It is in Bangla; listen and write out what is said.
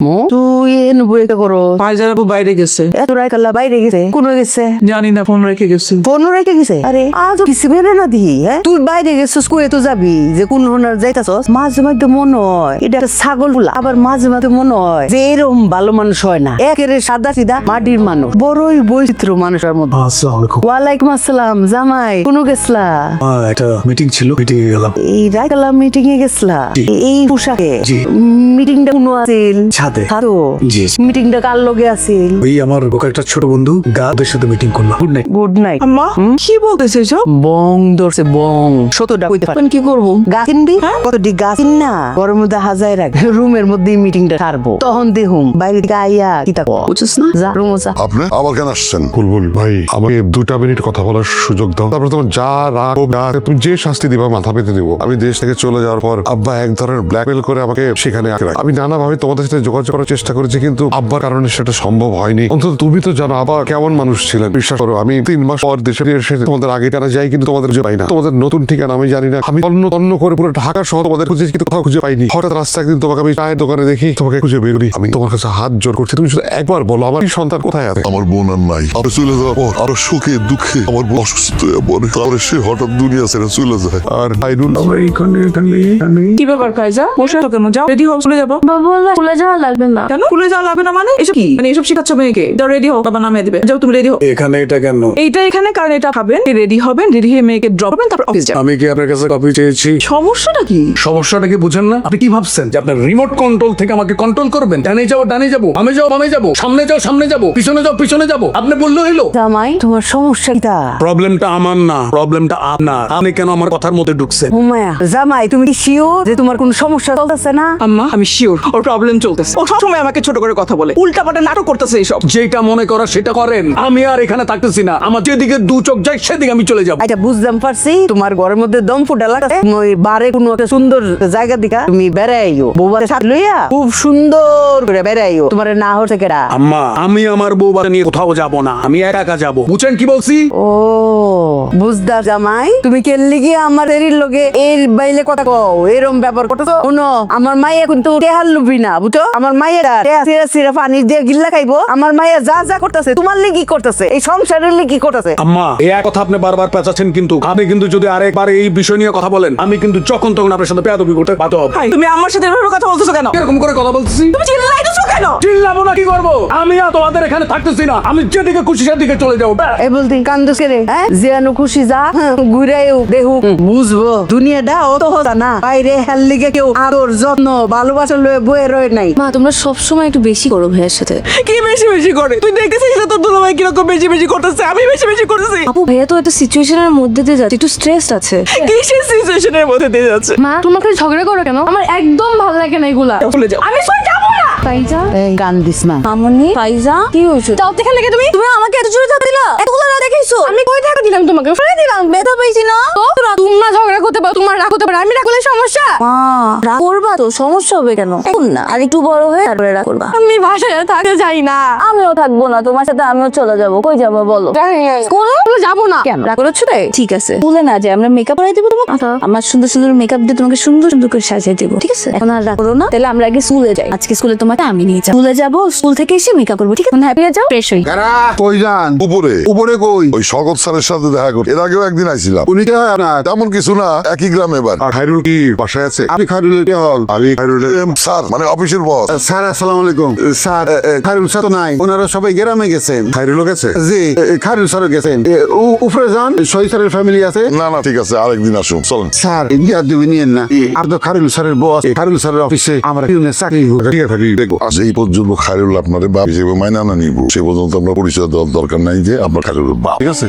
তুই এন বইটা করো ভাইজান আপু বাইরে গেছে। এত রায় কাল্লা বাইরে গেছে কোন গেছে জানি না, ফোন রেখে গেছে। ফোন রেখে গেছে আরে আজ কিছু বেরে না দি হ্যাঁ তুই বাইরে গেছিস কই তো যাবি যে কোন হনার যাইতাছস মাঝে মাঝে মনে হয় এটা একটা ছাগল ফুলা আবার মাঝে মাঝে মনে হয় যে এরকম ভালো মানুষ হয় না একেবারে সাদা সিধা মাটির মানুষ বড়ই বৈচিত্র্য মানুষের মধ্যে। আসসালামু ওয়ালাইকুম আসসালাম জামাই কোন গেছলা আলাইকুম। একটা মিটিং ছিল, মিটিং এ গেলাম। এই রায় কাল্লা মিটিং এ গেছলা জি। এই পোশাকে জি। মিটিংটা কোন আছিল ছাদে। ছাদো জি। মিটিংটা কার লগে আছিল ওই আমার একটা ছোট বন্ধু গাদের সাথে মিটিং করলাম। Good night. গুড নাইট আম্মা কি বলতেছে এসব? বং ধরছে বং শতটা কইতে পারে কি করবো? গাছ কিনবি কতটি গাছ কিন না ঘরের মধ্যে হাজাই রাখ রুমের মধ্যে মিটিংটা ছাড়বো তখন দেখুম বাইরে থেকে আইয়া কিতা বুঝছিস না যা রুম যা আপনি আবার কেন আসছেন? বুলবুল ভাই, আমাকে 2 মিনিট কথা বলার সুযোগ দাও। তারপর তোমার যা রাগ হোক, তুমি যে শাস্তি দিবা মাথা পেতে দিব। আমি দেশ থেকে চলে যাওয়ার পর আব্বা এক ধরনের ব্ল্যাকমেল করে আমাকে সেখানে আটকে রাখে। আমি নানাভাবে তোমাদের সাথে যোগাযোগ করার চেষ্টা করেছি, কিন্তু আব্বার কারণে সেটা সম্ভব হয়নি। অন্তত তুমি তো জানো আব্বা কেমন মানুষ ছিলেন। বিশ্বাস করো, আমি 3 মাস পর দেশে ফিরে এসে তোমাদের আগে টানা যাই, কিন্তু তোমাদের খুঁজে পাই না। তোমাদের নতুন ঠিকানা আমি জানি না। আমি তন্ন করে পুরো ঢাকা শহর তোমাদের খুঁজে, কিন্তু কোথাও খুঁজে পাইনি। হঠাৎ রাস্তা একদিন তোমাকে আমি চায়ের দোকানে দেখি, তোমাকে খুঁজে বের করি। আমি তোমার কাছে হাত জোর করছি, তুমি শুধু একবার বলো আমার এই সন্তান কোথায় আছে। আমার বোন আর নাই। আরো চলে যাওয়ার পর আরো সুখে দুঃখে আমার বোন অসুস্থ হয়ে পড়ে। তারপরে সে হঠাৎ দুনিয়া ছেড়ে চলে যায়। আর ভাইরুল কি ব্যাপার ভাইজা? বসে আছো কেন? যাও রেডি হও, চলে যাবো। বাবা বললো স্কুলে যাওয়া লাগবে না। কেন স্কুলে যাওয়া লাগবে না মানে? এসব কি মানে? এসব শিখাচ্ছ মেয়েকে? যাও রেডি হও, বাবা নামিয়ে দিবে। যাও তুমি রেডি হও। এখানে এটা কেন? এইটা এখানে কারণ এটা খাবেন, রেডি হবেন, রেডি হয়ে মেয়েকে ড্রপ করবেন, তারপর অফিস যাবেন। আমি কি আপনার কাছে কপি চেয়েছি? সমস্যাটা কি? সমস্যাটা কি বুঝেন না? আপনি কি ভাবছেন যে আপনার রিমোট কন্ট্রোল থেকে আমাকে কন্ট্রোল করবেন? ডানে যাও ডানে যাবো, বামে যাও বামে যাবো, সামনে যাও সামনে যাবো, পিছনে যাও পিছনে যাবো, আপনি বললো হইলো? জামাই তোমার সমস্যা কিটা প্রবলেমটা আমার না, প্রবলেমটা আপনার। আপনি কেন আমার কথার মধ্যে ঢুকছেন? হুমায়া জামাই তুমি কি শিওর যে তোমার কোনো সমস্যা চলতেছে না? আম্মা আমি শিওর ওর প্রবলেম চলতেছে। ও সবসময় আমাকে ছোট করে কথা বলে, উল্টা পাল্টা নাটক করতেছে এইসব। যেটা মনে করা সেটা করেন। আমি আর এখানে থাকতেছি না। আমার যেদিকে 2 চোখ যায় সেদিকে আমি চলে যাবো। আচ্ছা বুঝলাম পারছি তোমার ঘরের মধ্যে দম ফুটা লাগছে ওই বারে কোনো একটা সুন্দর জায়গা দিকা তুমি বেড়াইও বউবারে সাথে লইয়া খুব সুন্দর করে বেড়াইও তোমার না হচ্ছে কেডা আম্মা আমি আমার বউ বাচ্চা নিয়ে কোথাও যাব না, আমি একা একা যাবো। বুঝছেন কি বলছি? ও বুঝদা জামাই তুমি কেললি গিয়ে আমার এরির লগে এর বাইলে কথা কও এরম ব্যাপার করতেছো শুনো আমার মাইয়া কিন্তু টেহার লুবি না বুঝছো আমার মাইয়েরা টেহা সিরা সিরা পানি দিয়ে গিল্লা খাইবো আমার মাইয়া যা যা করতেছে তোমার লাগি করতেছে এই সংসারের লাগি করতেছে আম্মা এই এক কথা আপনি বারবার পেঁচাচ্ছেন, কিন্তু আপনি কিন্তু যদি আরেকবার এই বিষয় নিয়ে কথা বলেন আমি কিন্তু যখন তখন আপনার সাথে বেয়াদবি করতে বাধ্য হব। ভাই তুমি আমার সাথে এভাবে কথা বলতেছো কেন? এরকম করে কথা বলছি? তুমি চিল্লাইতেছো কেন? চিল্লাবো না কি করবো? আমি আর তোমাদের এখানে থাকতেছি না, আমি যেদিকে খুশি সেদিকে চলে যাবো। এই বলতি কান্দুস রে হ্যাঁ জিয়ানো খুশি যা ঘুরাইও দেহু বুঝবো দুনিয়াটা অত হতা না বাইরে হেল লিগে কেউ আদর যত্ন ভালোবাসা লয়ে বয়ে রয়ে নাই। মা তোমরা সবসময় একটু বেশি করো ভাইয়ের সাথে। কি বেশি বেশি করে? তুই দেখতেছিস না তোর দুলাভাই কিরকম বেশি বেশি করতেছে? আমি বেশি বেশি করতেছি? আপু ভাইয়া তো একটা সিচুয়েশনের মধ্যে দিয়ে যাচ্ছে, একটু স্ট্রেসড আছে। কিসের সিচুয়েশনের মধ্যে দিয়ে যাচ্ছে? মা তোমাকে ঝগড়া করো কেন? আমার একদম ভালো লাগে না এগুলা। চলে যাও। আমি সই যাবো না। ফাইজা এই কান্দিস না মামনি ফাইজা কি হয়েছে? যাও দেখে লেগে তুমি তুমি আমাকে এত জোরে ধাক্কা দিলা, এতগুলো রাত দেখাইছো। আমি কই ধাক্কা দিলাম তোমাকে? ফেলে দিলাম, ব্যথা পাইছি না তো। তোমরা ঝগড়া করতে পারো, তোমার রাগ হতে পারে, আমি রাগ করলে সমস্যা? মা রাগ করবা তো সমস্যা হবে কেন? এখন না আর একটু বড় হয়ে তারপরে রাগ করবা। আমি বাসায় থাকতে যাই না। আমিও থাকবো না তোমার সাথে, আমিও চলে যাবো। কই যাবো বলো? স্কুলে যাবো না। কেন রাগ করছো? ঠিক আছে স্কুলে না যে আমরা মেকআপ করাই দেবো তোমাকে। আমার সুন্দর সুন্দর মেকআপ দিয়ে তোমাকে সুন্দর সুন্দর করে সাজিয়ে দেবো, ঠিক আছে? এখন আর রাগ করো না। তাহলে আমরা আগে স্কুলে যাই। আজকে স্কুলে তোমাকে আমি নিয়ে যাবো। স্কুলে যাবো, স্কুল থেকে এসে মেকআপ করবো, ঠিক আছে? হ্যাপি হয়ে যাও, ফ্রেশ হই। কই যান? উপরে। উপরে কই? ওই শকত স্যারের সাথে দেখা করি। এর আগেও একদিন আইছিলাম। উনি কে হয় আপনার? তেমন কিছু না, একই গ্রামে এবার। আর খায়রুল কি বাসায় আছে? আমি খায়রুলের কে হল? আমি খায়রুলের স্যার, মানে অফিসের বস। স্যার আসসালামু আলাইকুম। স্যার খায়রুল স্যার তো নাই, ওনারা সবাই গ্রামে গেছেন। খায়রুলও গেছে? জি খায়রুল স্যারও গেছেন। উপরে যান, শহীদ স্যারের ফ্যামিলি আছে। না না ঠিক আছে, আরেকদিন আসুন চলেন। স্যার বিয়ার দিবি নিয়েন না, আর তো খায়রুল স্যারের বস। খায়রুল স্যারের অফিসে আমরা পিউনের চাকরি করি। ঠিক আছে দেখবো। আচ্ছা এই পর্যন্ত খায়রুল আপনার বাপ হিসেবে মাইনা না নিব, সে পর্যন্ত আমরা পরিচয় দেওয়ার দরকার নাই যে আপনার খায়রুল বাপ, ঠিক আছে?